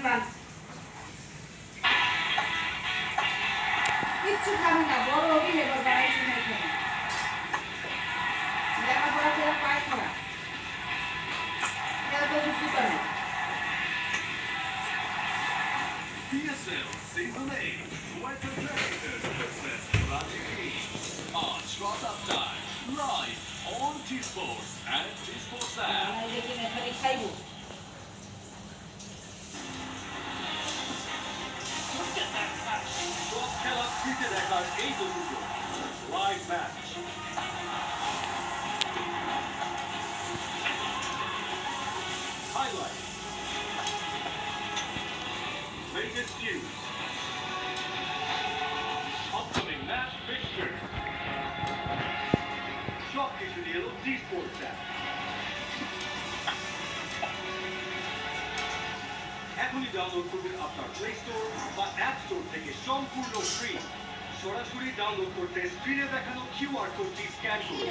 টান কিচ্ছু খাবি না, বড় হবি এবার বাড়াইছি না এখানে লেখাপড়া করে পায় খারাপ এটা তো যুক্তি করে PSL Season 8 Weapon Business Rajini on Shwata Time live on T-Sports and T-Sports app. এখানে খালি খাইবো সব খেলা ফ্রিতে দেখার এই তো সুযোগ live match highlight latest news upcoming match fixture সব কিছু নিয়ে এলো T-Sports app এখনই ডাউনলোড করবেন আপনার প্লে স্টোর বা অ্যাপ স্টোর থেকে সম্পূর্ণ ফ্রি সরাসরি ডাউনলোড করতে স্ক্রিনে দেখানো কিউআর কোডটি স্ক্যান করুন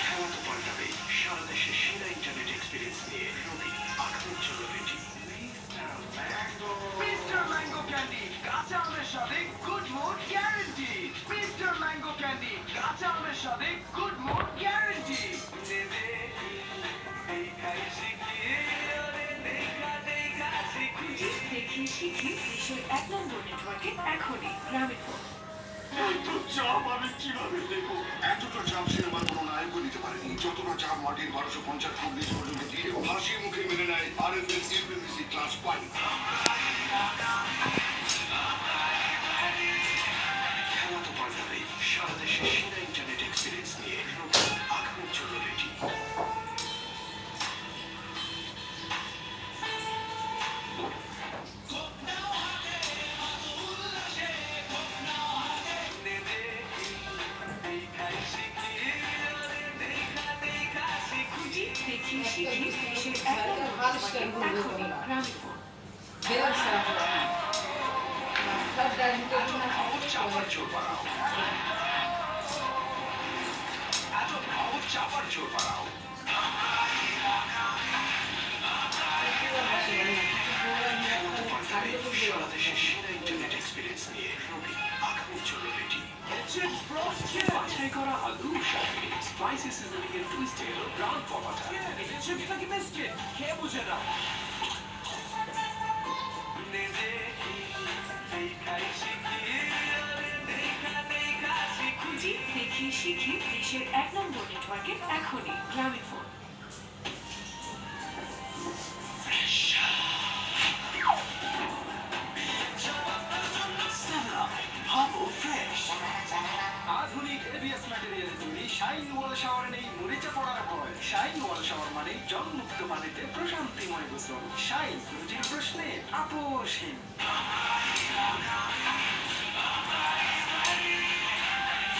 খেলা তো পাল্টাবেই সারা দেশে সেরা ইন্টারনেট এক্সপিরিয়েন্স নিয়ে রবি আগ্রহ চলো বেটি মিস্টার ম্যাঙ্গো ক্যান্ডি কাঁচা আমের সাথে good mood guarantee mister mango candy কাঁচা আমের সাথে গুড মুড গ্যারান্টি দেখিয়ে শিখি দেশের 1 নম্বর নেটওয়ার্কে এখনই গ্রামীণফোন। এত চাপ আমি কিভাবে দেখো এতটা চাপ সিনেমার কোনো নায়কও দিতে পারেনি যতটা চাপ মাটির 1250 ফুট নিচ পর্যন্ত দিয়েও হাসি মুখে মেনে নেয় আরএফএস ইউপিভিসি ক্লাস পাইপ খেলা তো পাল্টাবেই সারা দেশে সেরা ইন্টারনেট এক্সপিরিয়েন্স নিয়ে রবি আগ্রহ চলো বেটি দেখিয়ে শিখি দেশের 1 নম্বর নেটওয়ার্কে এখনই গ্রামীণফোন। বেরোস চাপার চোর বাড়াও এত ভাও চাপার চোর বাড়াও সারা দেশে সেরা ইন্টারনেট এক্সপিরিয়েন্স নিয়ে রবি আগ্রহ চলো বেটি বাছাই করা আলু শাকে স্পাইসি সিজনিং এর টুইস্টে এলো ব্রাউন ফরমাটা এটা চিপস নাকি বিস্কিট খেয়ে বুঝে নাও খুঁজি দেখিয়ে শিখি দেশের 1 নম্বর নেটওয়ার্কে এখনই গ্রামীণফোন। আধুনিক এবিএস ম্যাটেরিয়ালে তৈরি শাইন ওয়াল শাওয়ার নেই মরিচা পড়ার ভয় শাইন ওয়াল শাওয়ার মানে জলমুক্ত পানিতে প্রশান্তিময় গোসল শাইন রুচির প্রশ্নে আপোষহীন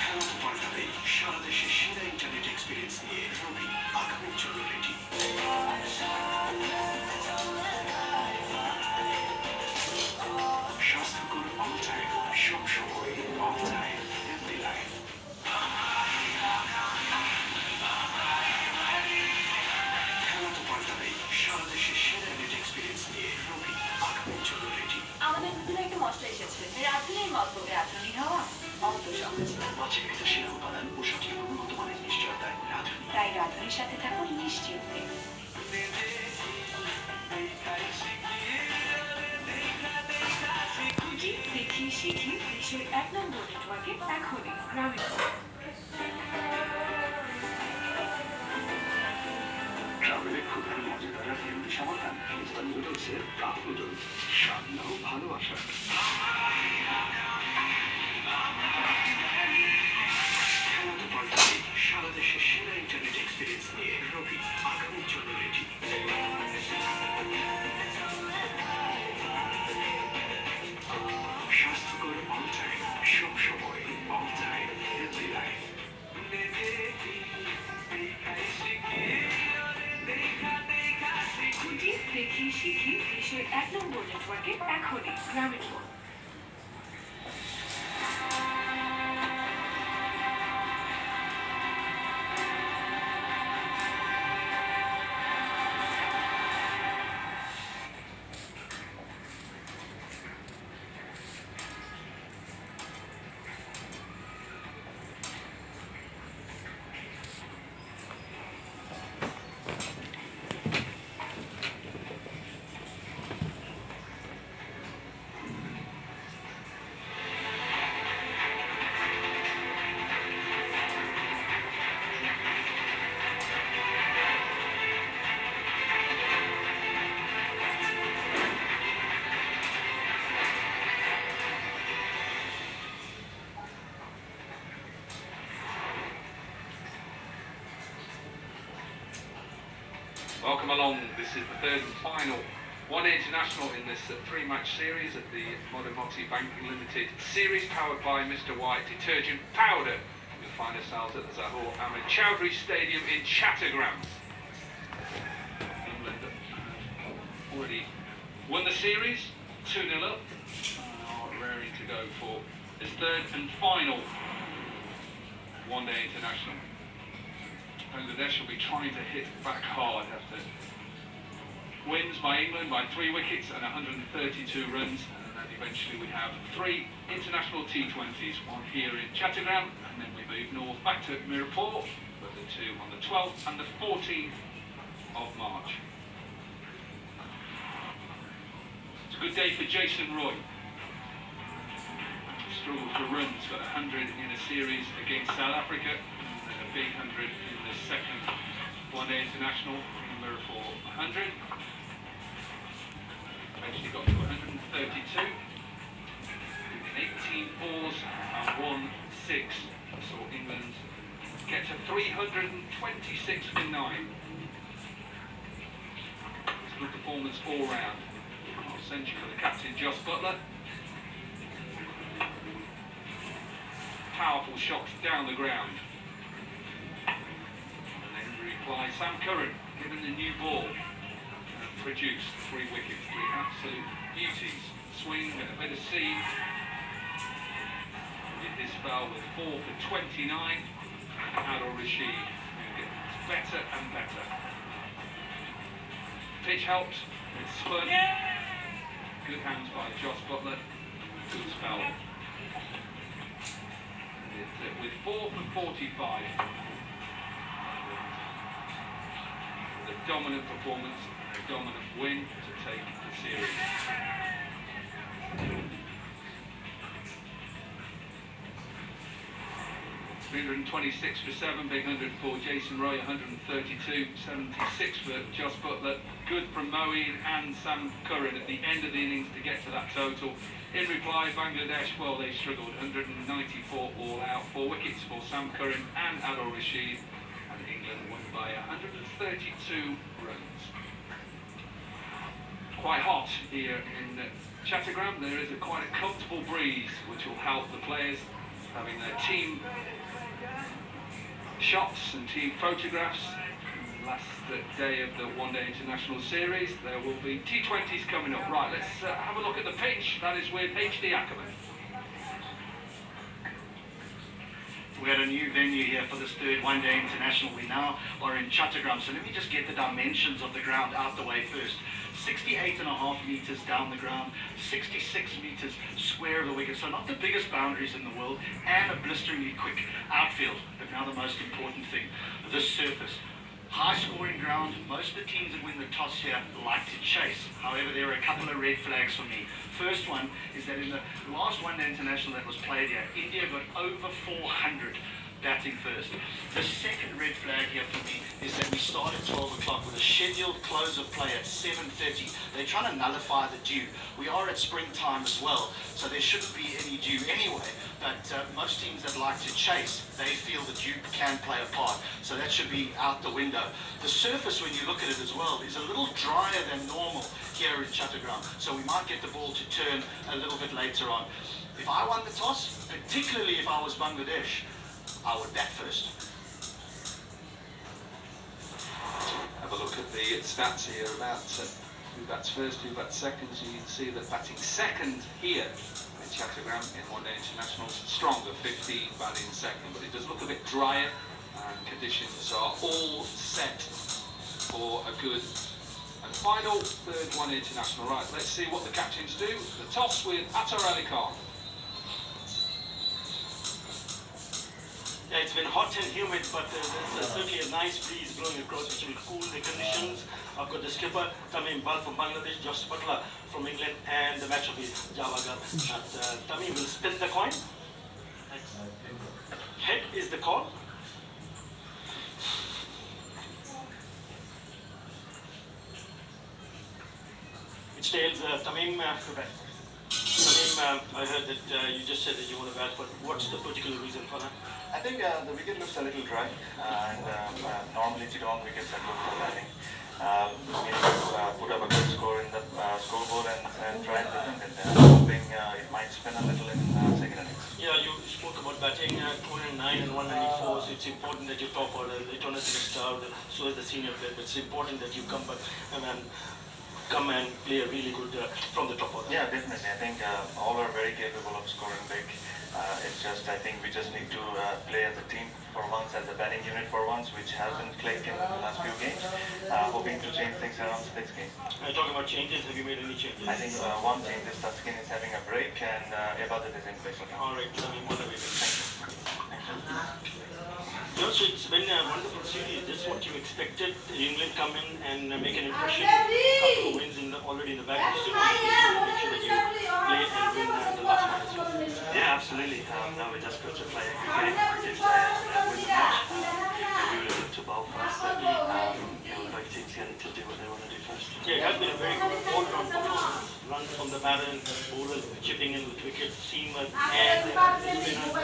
খেলা তো পাল্টাবেই সারা দেশে সেরা ইন্টারনেট এক্সপিরিয়েন্স নিয়ে রবি আগ্রহ চলো বেটি স্বাস্থ্যকর অল টাইম সব সময় অল টাইম হেলদি লাইফ খেলা তো পাল্টাবেই সারা দেশে সেরা নেট এক্সপিরিয়েন্স নিয়ে রবি আগ্রহ চলো বেটি আমাদের নতুন একটা মশলা এসেছে রাঁধুনি মতলবে রাঁধুনি হওয়া অত সহজ না। মাছে এটা সেরা উপাদান ও সঠিক গুণগত মানের নিশ্চয়তায় রাঁধুনি তাই রাঁধুনির সাথে থাকুন নিশ্চিন্তে। খুঁজি দেখিয়ে শিখি দেশের 1 নম্বর নেটওয়ার্কে এখনই গ্রামীণফোন। ট্রাভেলে ক্ষুধার মজাদার আর হেলদি সমাধান হিন্দুস্তানি রয়েছে প্রাত নুডল স্বাদ নাও ভালোবাসা খেলা তো পাল্টাবে সারা দেশে সেরা ইন্টারনেট এক্সপিরিয়েন্স নিয়ে রবি আগামী চলো রেডি স্বাস্থ্যকর অল টাইম সব সময় অল টাইম হেলদি লাইফ খুঁজি দেখিয়ে শিখি দেশের বাংলাদেশের 1 নম্বর নেটওয়ার্কে এখনই গ্রামীণ phone. Welcome along. This is the third and final one-day international in this three-match series at the Modern Moxie Banking Limited series, powered by Mr. White Detergent Powder. We'll find ourselves at the Zahor Ahmed Chowdhury Stadium in Chattogram. England already won the series, 2-0 up, and are raring to go for this third and final one-day international. Bangladesh will be trying to hit back hard after wins by England by 3 wickets and 132 runs, and then eventually we have 3 international T20s, one here in Chattogram, and then we move north back to Mirpur, but the 2 on the 12th and the 14th of March. It's a good day for Jason Roy. Struggled for runs, got 100 in a series against South Africa, and a big 100 in the second one-day international in Mirpur 100. Eventually got to 132. 18 balls and 1-6. Saw England get to 326 for 9. It's a good performance all round. Half century for the captain, Jos Buttler. Powerful shots down the ground. And then in reply, Sam Curran given the new ball and produced 3 wickets, 3 absolute beauties. Swing, a bit of seam. Did his spell with 4 for 29. Adil Rashid, who gets better and better. Pitch helped, it's spun. Good hands by Jos Buttler. Good spell. With 4 for 45. The dominant performance, a dominant win to take the series. 326 for 7, big 100 for Jason Roy, 132, 76 for Jos Buttler. Good from Moeen and Sam Curran at the end of the innings to get to that total. In reply, Bangladesh, well, they struggled, 194 all out, 4 wickets for Sam Curran and Adil Rashid, and England won by 132 runs. Quite hot here in Chattogram. There is quite a comfortable breeze, which will help the players having their team shots and team photographs. Last day of the one-day international series. There will be T20s coming up. Right, let's have a look at the pitch. That is with HD Ackerman. We had a new venue here for this third one-day international. We now are in Chattogram. So let me just get the dimensions of the ground out the way first. 68.5 metres down the ground, 66 metres square of the wicket. So not the biggest boundaries in the world, and a blisteringly quick outfield. But now the most important thing, this surface. High scoring ground. Most of the teams that win the toss here like to chase. However, there are a couple of red flags for me. First one is that in the last one-day international that was played here, India got over 400 batting first. The second red flag here for me is that we start at 12 o'clock with a scheduled close of play at 7:30. They're trying to nullify the dew. We are at springtime as well, so there shouldn't be any dew anyway. But most teams that like to chase, they feel the dew can play a part. So that should be out the window. The surface, when you look at it as well, is a little drier than normal here in Chattogram. So we might get the ball to turn a little bit later on. If I won the toss, particularly if I was Bangladesh, I would bat first. Have a look at the stats here about who bats first, who bats second. So you can see that batting second here in Chattogram in one-day internationals, stronger, 15 batting second, but it does look a bit drier, and conditions are all set for a good and final third one international. Right, let's see what the captains do. The toss with Attar Ali Khan. Yeah, it's been hot and humid, but there's certainly a nice breeze blowing across, which will cool the conditions. I've got the skipper, Tamim Iqbal from Bangladesh, Josh Butler from England, and the match will be Javagal. Tamim will spin the coin. Head is the call. Which tails Tamim to bat. Tamim, I heard that you just said that you want to bat, but what's the particular reason for that? I think the wicket looks a little dry, and normally Chittagong wickets are good for batting. We need to put up a good score in the scoreboard and try and defend it. Hoping it might spin a little in second innings. Yeah, you spoke about batting 209 and 194, so it's important that you top order. Leighton is in a star, so is the senior player, but it's important that you come and play a really good from the top order. Yeah, definitely. I think all are very capable of scoring big. It's just, I think we just need to play as a team for once, as a batting unit for once, which hasn't clicked in the last few games. Hoping to change things around the next game. Talking about changes, have you made any changes? I think one change is Taskin is having a break and Ibadat is in place. All right, I mean, what are we doing? Thank you. Josh, it's been a wonderful series. This is what you expected. England come in and make an impression. Couple of wins already in the bag. You still want to make sure that you play and win the last one as well. Yeah, absolutely. Now we're just going to play a good game, produce players, and win the match. We will look to bowl first. Both teams getting to do what they want to do first. Yeah, it has been a very good all-round performance. Runs from the batter, bowlers chipping in with wickets, seamer, and spinner.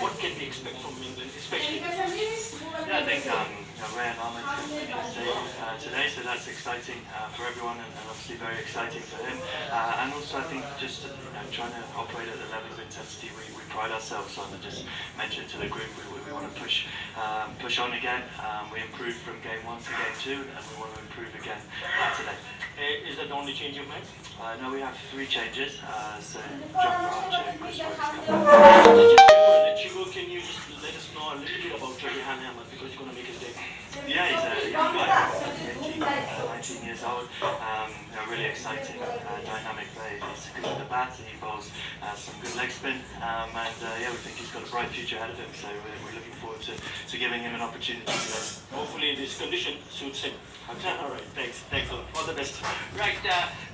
What can we expect from England, especially? Yeah, I think Ryan Ahmed's going to make his debut today, so that's exciting for everyone and obviously very exciting for him. And also I think just trying to operate at the level of intensity we pride ourselves on, and just mention to the group we want to push on again. We improved from game 1 to game 2 and we want to improve again today. Is that the only change you've made? No, we have 3 changes. So Jofra Archer, Chris Wokes coming. Can you just let us know a little bit about Rehan Ahmed, because you're going to make his debut? Yeah, he's a young guy, 19 years old. Really exciting, dynamic player. He's good at the bat, he bowls some good leg spin, and we think he's got a bright future ahead of him, so we're looking forward to giving him an opportunity today. Hopefully this condition suits him. All right, thanks a lot. All the best. Right,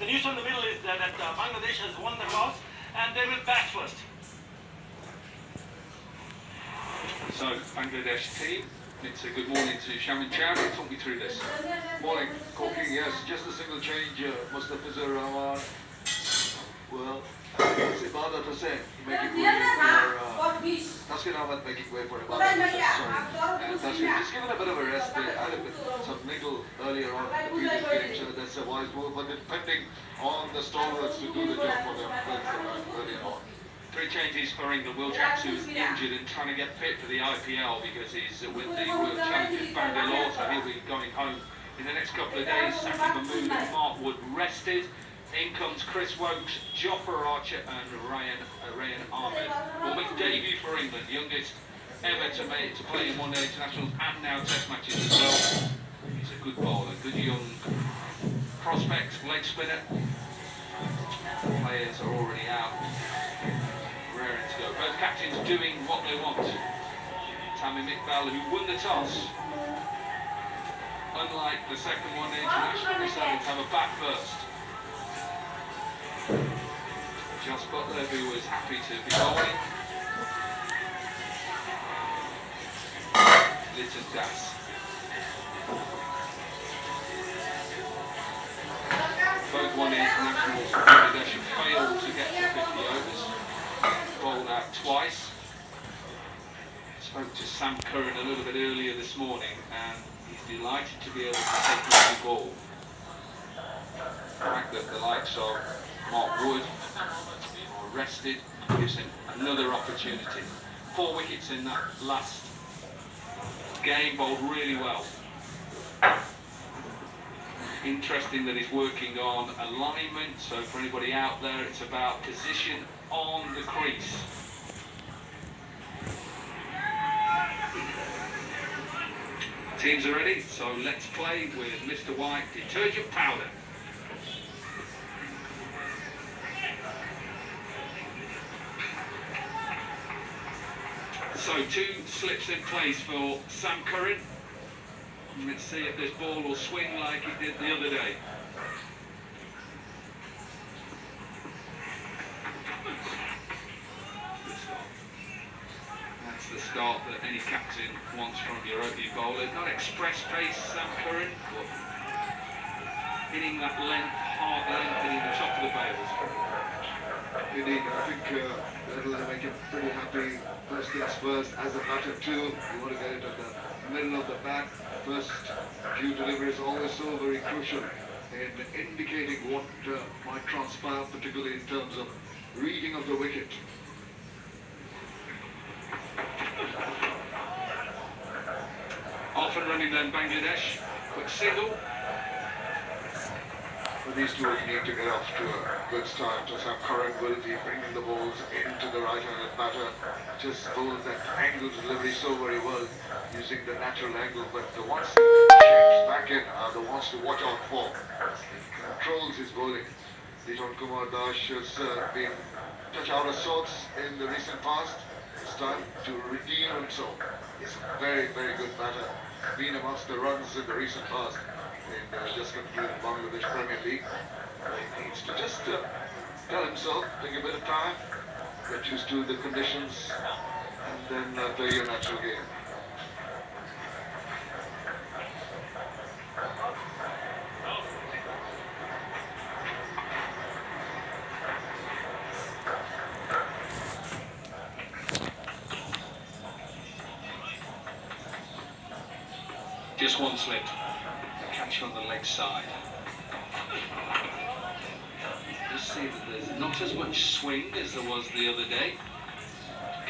the news from the middle is that Bangladesh has won the toss and they will bat first. So, Bangladesh team, it's a good morning to Shamin Chowdhury. Talk me through this. Morning, Corky. Yes, just a single change. Mustafiz Rahman. Well, it's Ibadat Hussain making way for Taskin Ahmed, making way for Ibadat Hussain. And Taskin just given a bit of a rest. They had some niggle earlier on in the previous game, so that's a wise move. But depending on the stalwarts to do the job for them earlier on. 3 changes for England. Will Jacks, who's injured and trying to get fit for the IPL because he's with the World Challengers Bangalore, so he'll be going home in the next couple of days. Saki Mahmood and Mark Wood rested. In comes Chris Wokes, Jofra Archer and Rehan Ahmed. Will make debut for England, youngest ever to play in one-day internationals and now test matches as well. He's a good bowler, good young prospect, leg spinner. Players are already out. Raring to go. Both captains doing what they want. Tamim Iqbal, who won the toss, unlike the second one international, decided to have a bat first. Josh Butler, who was happy to be bowling. Litton Das. Both one internationals, Bangladesh failed to get to 50 overs. Bowled out twice. Spoke to Sam Curran a little bit earlier this morning and he's delighted to be able to take the new ball. The fact that the likes of Mark Wood are rested gives him another opportunity. 4 wickets in that last game, bowled really well. Interesting that he's working on alignment, so for anybody out there, it's about position on the crease. Teams are ready, so let's play with Mr. White detergent powder. So 2 slips in place for Sam Curran. Let's see if this ball will swing like it did the other day. That's the start that any captain wants from your opening bowler. Not express pace, Sam Curran, but hitting that length, hard length, hitting the top of the bails. Indeed, I think that'll make him pretty happy. First things first, as a batter too, you want to get it at the middle of the bat. First few deliveries always so very crucial in indicating what might transpire, particularly in terms of reading of the wicket. Off and running then, Bangladesh. Quick single. For these two need to get off to a good start. Sam Curran will be bringing the balls into the right-handed batter. Just bowls that angle delivery so very well, using the natural angle. But the ones shapes back in are the ones to watch out for. Controls his bowling. Liton Kumar Das has been touch out of sorts in the recent past. It's time to redeem himself. He's a very, very good batter. Been amongst the runs in the recent past. In just concluded Bangladesh Premier League. He needs to just tell himself, take a bit of time, get used to the conditions, and then play your natural game. Just one slip. Catch on the leg side. Just see that there's not as much swing as there was the other day.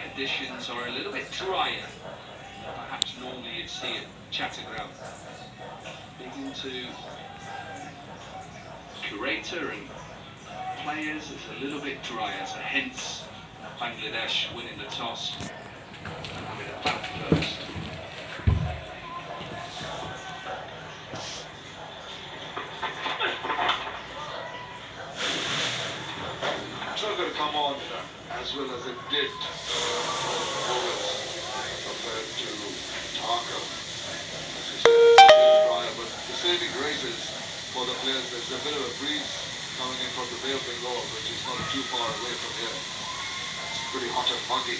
Conditions are a little bit drier. Perhaps normally you'd see at Chattogram. Speaking to curator and players, it's a little bit drier, so hence Bangladesh winning the toss. Having a bat first. Come on as well as it did compared to Tarka. As you said, it's a bit drier, but the saving grace is for the players. There's a bit of a breeze coming in from the Bay of Bengal, which is not too far away from here. It's pretty hot and muggy.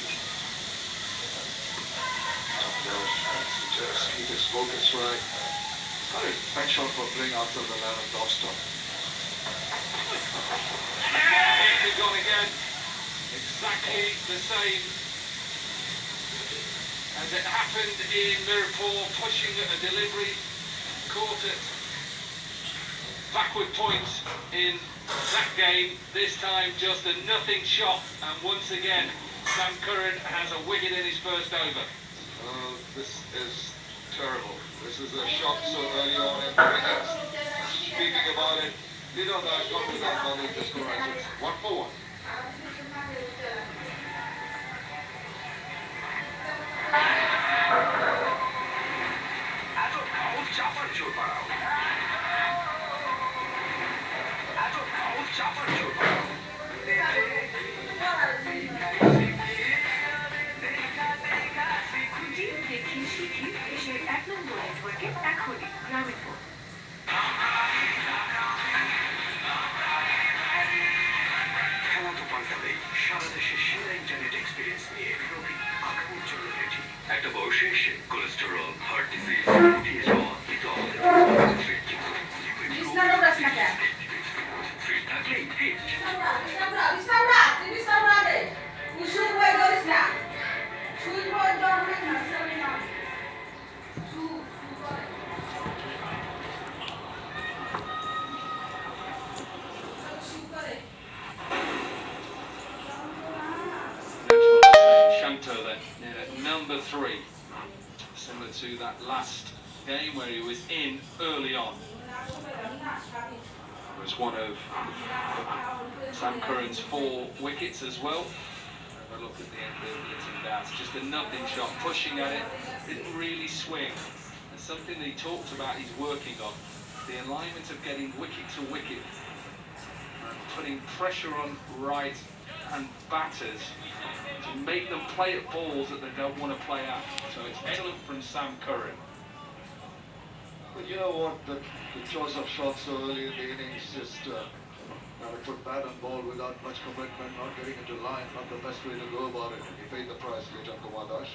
Just keep his focus right. He's got a penchant for playing outside the line of dogstop. It's gone again. Exactly the same as it happened in Mirapur, pushing at a delivery, caught at backward points in that game. This time just a nothing shot, and once again Sam Curran has a wicket in his first over. This is terrible. This is a shot so early on in the innings. Speaking about it, you know that I've got to that moment the score as it's 1 for 1. একটা বয়সে cholesterol heart disease উঠিয়ে যাওয়া fit থাকলেই fit Shanto then, number 3, similar to that last game where he was in early on. It was one of Sam Curran's 4 wickets as well. Have a look at the end of Lytton Downs. Just a nothing shot, pushing at it, didn't really swing. And something that he talked about he's working on, the alignment of getting wicket to wicket and putting pressure on right hand batters to make them play at balls that they don't want to play at. So it's excellent from Sam Curran. But you know what, the choice of shots so early in the innings, just now to put bat and ball without much commitment, not getting into line, not the best way to go about it. He paid the price, Liton Kumar Das.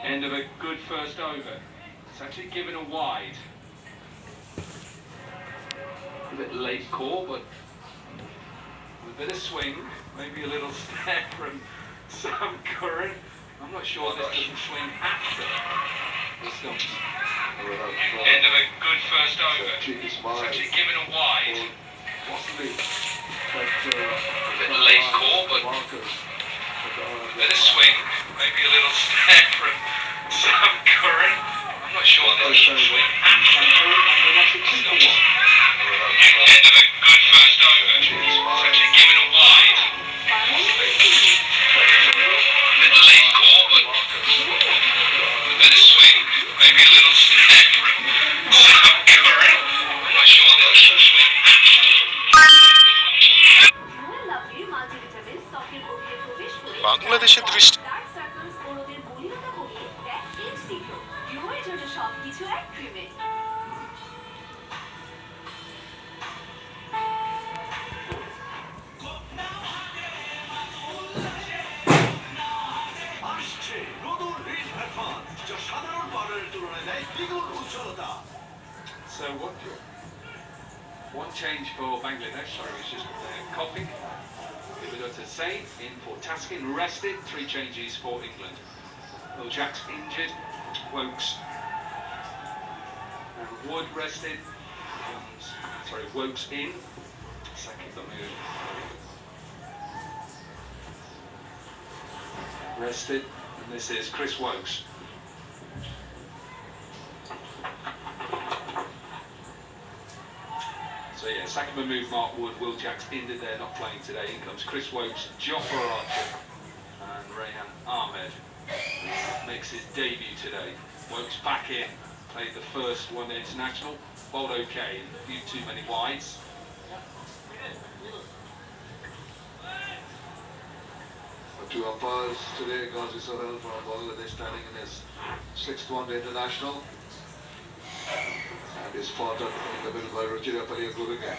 End of a good first over. It's actually given a wide. A bit late call, but with a bit of swing, maybe a little step from Sam Curran. I'm not sure this doesn't swing after the stumps. End of a good first over. It's actually given a wide. Possibly. A bit late call, but a bit of swing, maybe a little step from Sam Curran. I'm not sure this doesn't swing after the stumps. End of a good first over. It's actually given a wide. A bit late call, but a bit of swing, maybe a little step from Sam Curran. I'm not sure that doesn't swing after. বাংলাদেশের দৃষ্টি So one change for Bangladesh, sorry, it's just coughing. Ibadat Hussain in for Taskin, rested, 3 changes for England. Will Jacks injured, Wokes and Wood rested, Wokes in, second the move. Rested, and this is Chris Wokes. So yeah, second move, Mark Wood, Will Jacks injured, they're not playing today. In comes Chris Wokes, Jofra Archer and Rehan Ahmed makes his debut today. Wokes back in, played the first one international, bowled okay, a few too many wides. Two umpires today, Ghazi Sohail from Bangladesh standing in his 6th one international. And is fought up in the middle by Ruchira Paliyakurunge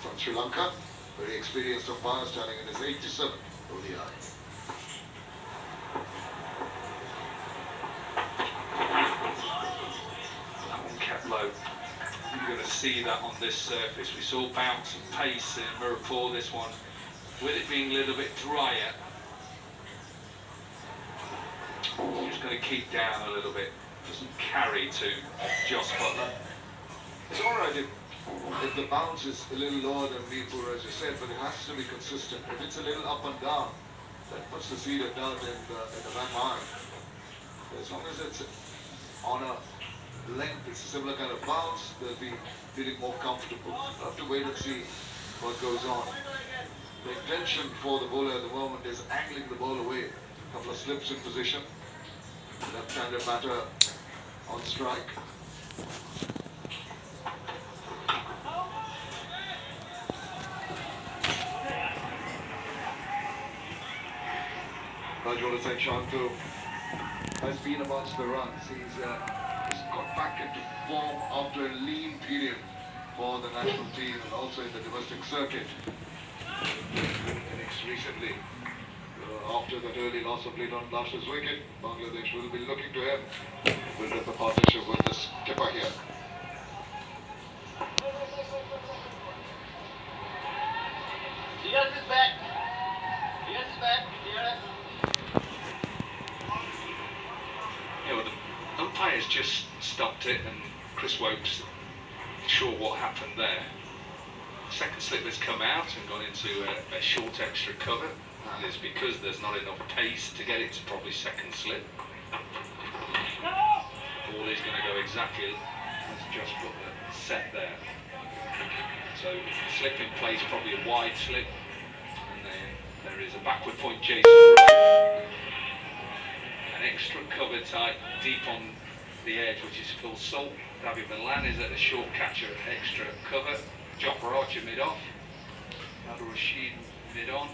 from Sri Lanka. Very experienced umpire standing in his 87th ODI. That one kept low. You're going to see that on this surface. We saw bounce and pace in Mirapur, this one. With it being a little bit drier, just going to keep down a little bit. Doesn't carry to Jos Buttler. It's alright if the bounce is a little lower than Mirpur, as you said, but it has to be consistent. If it's a little up and down, that puts the seed of doubt in the back mind. As long as it's on a length, it's a similar kind of bounce, they'll be feeling more comfortable. We'll have to wait and see what goes on. The intention for the bowler at the moment is angling the ball away. A couple of slips in position. Left-handed batter on strike. Rajul Hussain Shantu has been amongst the runs. He's got back into form after a lean period for the national team and also in the domestic circuit. Innings recently, after that early loss of Liton Dash's wicket, Bangladesh will be looking to him with the partnership with this skipper here. Diaz is back. Diaz is back. Diaz. Yeah, well, the umpires just stopped it, and Chris Wokes sure what happened there. Second slip has come out and gone into a short extra cover, and it's because there's not enough pace to get it to probably second slip. exactly as Josh Butler set there. So slip in place, probably a wide slip, and then there is a backward point Jason Roy. An extra cover tight deep on the edge, which is Phil Salt. David Milan is at a short catcher, extra cover. Jofra Archer mid off. Abdul Rashid mid on.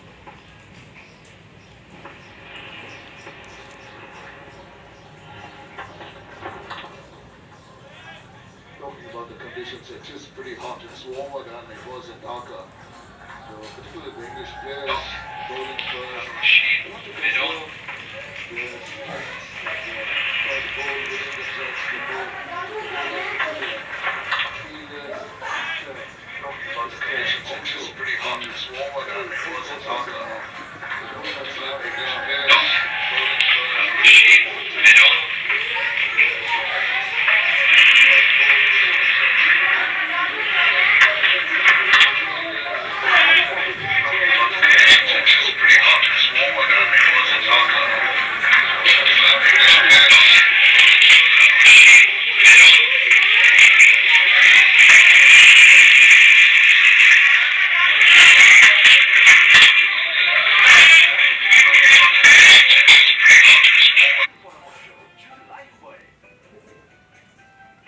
Talking about the conditions, it is pretty hot. It's warmer than it was in Dhaka. So particularly the English players bowling first. Want to conserve their strengths. Try to bowl within the stretch. The bowl. Fielders. Talking about the conditions, it is pretty hot. It's warmer than it was in Dhaka. So English players bowling first.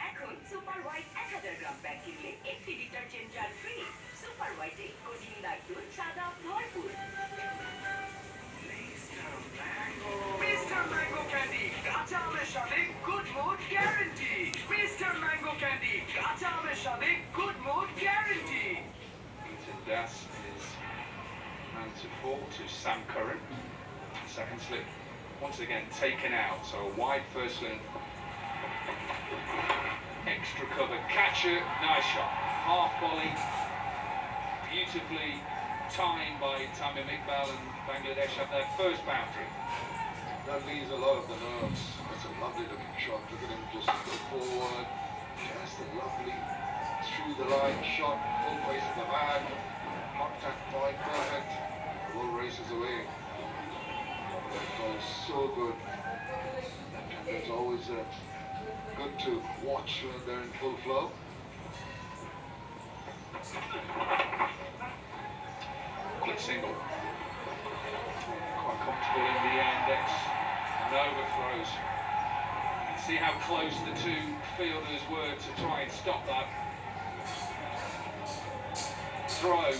এখন super white 1000 গ্রাম pack কিনলে একটি detergent jar free. Super হোয়াইটে কঠিন দাগ সাদা ভরপুর। Mr. Mango Candy, কাঁচা আমের সাথে good mood guarantee. Mr. Mango Candy, কাঁচা আমের সাথে good mood guarantee. Ethan Das is man to 4 to Sam Curran. Second slip once again taken out, so a wide first swing. Extra cover, catcher, nice shot. Half volley, beautifully timed by Tamim Iqbal, and Bangladesh have their first boundary. That leaves a lot of the nerves. It's a lovely looking shot. Look at him just go forward. Just a lovely through the line shot. Full face of the man. Contact point perfect. The ball races away. That ball is so good. And it's always good to watch when they're in full flow. Quick single. Quite comfortable in the index. No overthrows. You see how close the two fielders were to try and stop that throw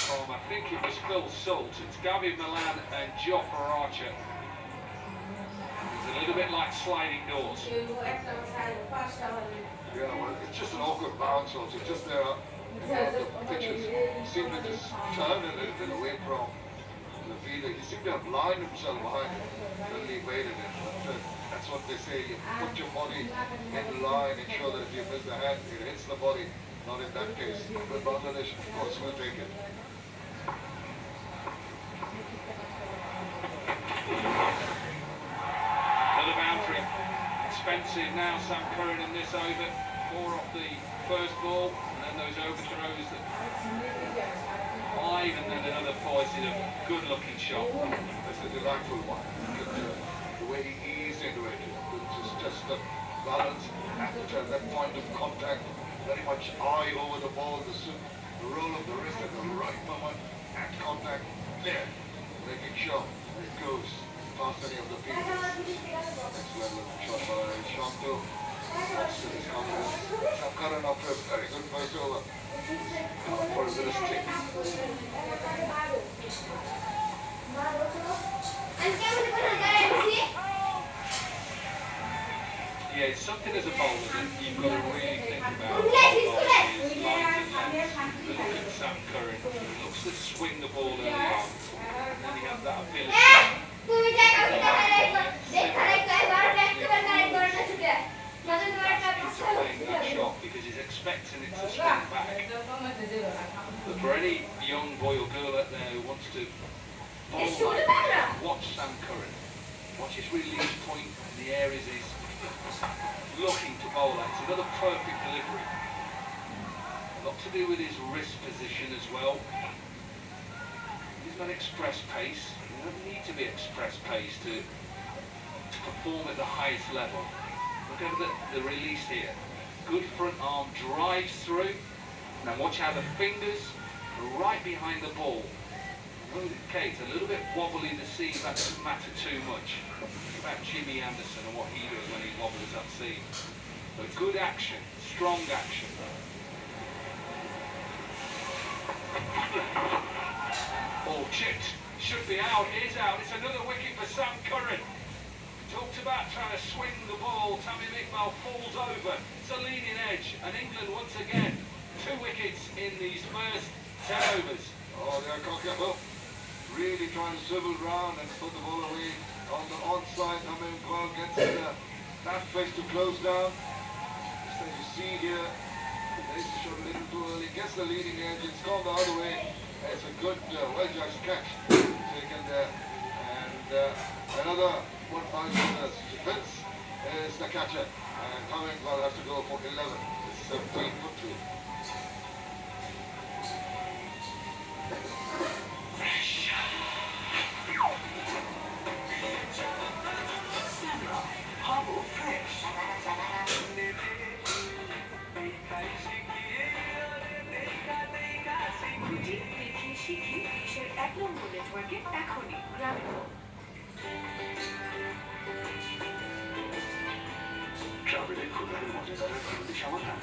from, I think it was Phil Salt. It's David Milan and Jofra Archer. It's a little bit like sliding doors. Yeah, well, it's just an awkward bounce also. Just there, the pitches seem to just turn a little bit away from the fielder. He seemed to have lined himself behind it, and he evaded it. But that's what they say. You put your body in line, ensure that if you miss the hand, it hits the body. Not in that case. But Bangladesh, of course, will take it. Another boundary. Expensive now, Sam Curran in this over. 4 off the first ball, and then those overthrows that 5, and then another positive, good-looking shot. That's a delightful one. The way he eased into it, just the balance after that point of contact, very much eye over the ball, the roll of the wrist at the right moment, and contact there, making sure it goes past any of the people. Next level shot by Shanto. Lost his confidence. Sam Curran after a very good first over. For a bit of stick. Yeah, it's something as a bowler that you've got to really think about. Is lines and lengths. Look at Sam Curran. He looks to swing the ball early on, and then he has that ability. Playing that shot because he's expecting it to swing back. But for any young boy or girl out there who wants to bowl like that, watch Sam Curran. Watch his release point in the areas he's looking to bowl at. It's another perfect delivery. A lot to do with his wrist position as well. He's got express pace. You don't need to be express pace to perform at the highest level. Look over the release here. Good front arm drives through. Now watch how the fingers are right behind the ball. Okay, it's a little bit wobbly to see, that doesn't matter too much. Think about Jimmy Anderson and what he does when he wobbles up seam. But good action, strong action. Ball chipped, should be out, is out. It's another wicket for Sam Curran. Talked about trying to swing the ball. Tamim Iqbal falls over. It's a leading edge, and England once again 2 wickets in these first 10 overs. Oh, they're cocking up. Really trying to swivel round and put the ball away on the onside. Tamim Iqbal gets that face to close down. Just as you see here, they shot a little too early. Gets the leading edge. It's gone the other way. It's a good, well-judged catch taken there. And another 1,000 defense is the catcher. And Tamim Iqbal has to go for 11. It's 17 for 2. ট্রাভেলে খুবই মজাদার একটি সমাধান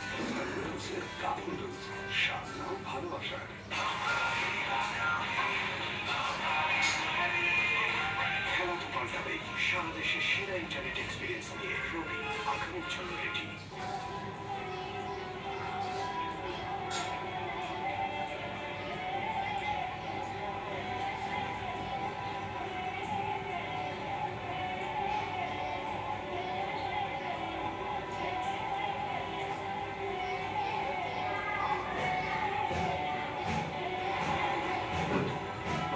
রয়েছে কাপড় dose সামনা ভালোবাসার খেলা তো পাল্টাবেই সারা দেশের সেরা ইন্টারনেট এক্সপিরিয়েন্স নিয়ে রবি আগামীর জন্য ready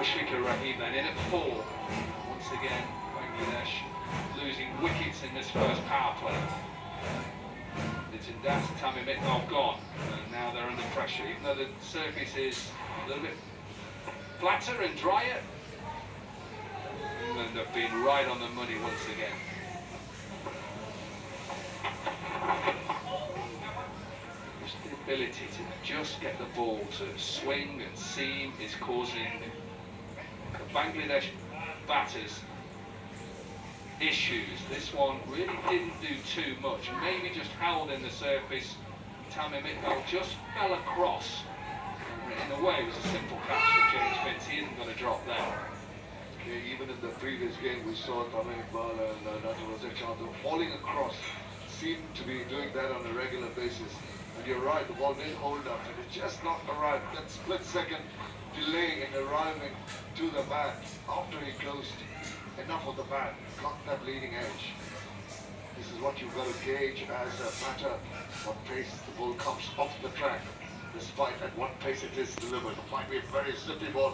Mushfiqur Rahim then in at 4. Once again, Bangladesh losing wickets in this first power play. Nitin Das and Tamim Iqbal gone, and now they're under pressure. Even though the surface is a little bit flatter and drier, England have been right on the money once again. Just the ability to just get the ball to swing and seam is causing the Bangladesh batters issues. This one really didn't do too much, maybe just held in the surface. Tamim Iqbal just fell across. In a way, it was a simple catch for James Vince. He isn't going to drop there. Okay, even in the previous game, we saw Tamim Iqbal and Najim Razak Chandra falling across. Seemed to be doing that on a regular basis. And you're right, the ball didn't hold up, and it just not arrived. That split-second delay in arriving to the bat after he closed enough of the bat, got that leading edge. This is what you've got to gauge as a batter, what pace the ball comes off the track, despite at what pace it is delivered. It might be a very slippy ball,